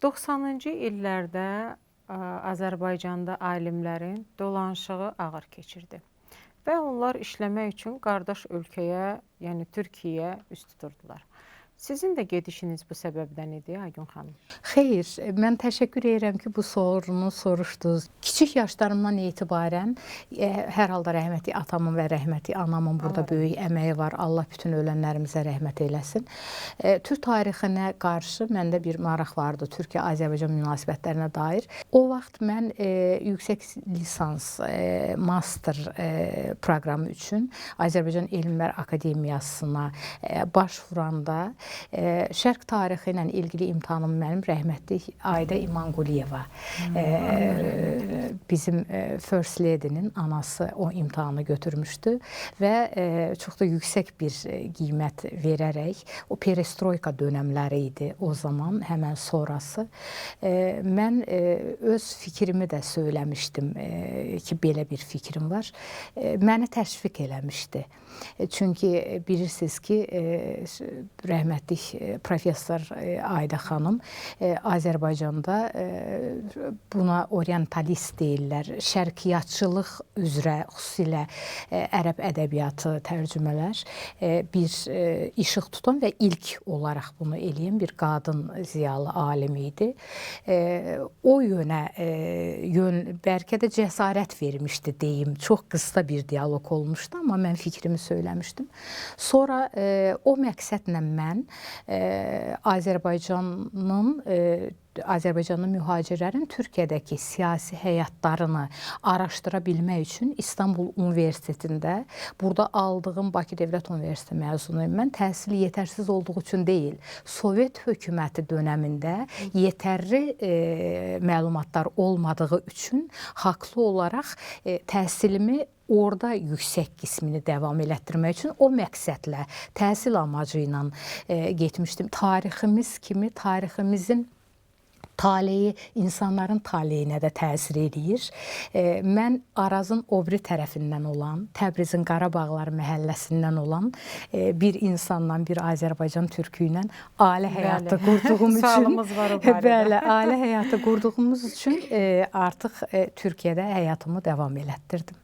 90-cı illərdə Azərbaycanda alimlərin dolanışığı ağır keçirdi və onlar işləmək üçün qardaş ölkəyə, yəni Türkiyəyə üst tuturdular. Sizin də gedişiniz bu səbəbdən idi, Aygün xanım? Xeyr, mən təşəkkür edirəm ki, bu sorunu soruşdunuz. Kiçik yaşlarımdan etibarən hər halda rəhmətli atamın və rəhmətli anamın burada böyük əməyi var. Allah bütün ölənlərimizə rəhmət eyləsin. Türk tarixinə qarşı məndə bir maraq vardı, Türkiyə-Azərbaycan münasibətlərinə dair. O vaxt mən yüksək lisans, master proqramı üçün Azərbaycan Elmlər Akademiyasına başvuranda Şərq tarixi ilə ilgili imtahanım mənim rəhmətli Ayda İmanquliyeva, bizim First Lady'nin anası o imtahanı götürmüşdü və çox da yüksək bir qiymət verərək, o perestroika dönəmləri idi o zaman, həmən sonrası. Mən öz fikrimi də söyləmişdim ki, belə bir fikrim var. Məni təşviq eləmişdi. Çünki bilirsiniz ki, rəhmətli professor Ayda xanım Azərbaycanda buna orientalist deyirlər, şərqiyyatçılıq üzrə xüsusilə ərəb ədəbiyyatı tərcümələr bir işıq tutan və ilk olaraq bunu eləyən bir qadın ziyalı alim idi. O yönə bəlkə də cəsarət vermişdi deyim. Çox qısa bir dialoq olmuşdu, amma mən fikrimi söyləmişdim. Sonra o məqsədlə mən Azərbaycanlı mühacirlərin Türkiyədəki siyasi həyatlarını araşdıra bilmək üçün İstanbul Universitetində, burada aldığım Bakı Dövlət Universiteti məzunuyum. Mən təhsili yetərsiz olduğu üçün deyil, Sovet hökuməti dönəmində yetərli məlumatlar olmadığı üçün haqlı olaraq təhsilimi orada yüksək qismini davam elətdirmək üçün o məqsədlə, təhsil amacı ilə getmişdim. Tariximiz kimi, tariximizin taleyi insanların taleyinə də təsir edir. Mən Arazın o biri tərəfindən olan, Təbrizin Qarabağlar məhəlləsindən olan bir insanla, bir Azərbaycan türkü ilə ailə həyatı qurduğum üçün, sualımız var o barədə. Bəli, ailə həyatı qurduğumuz üçün artıq Türkiyədə həyatımı davam elətdirdim.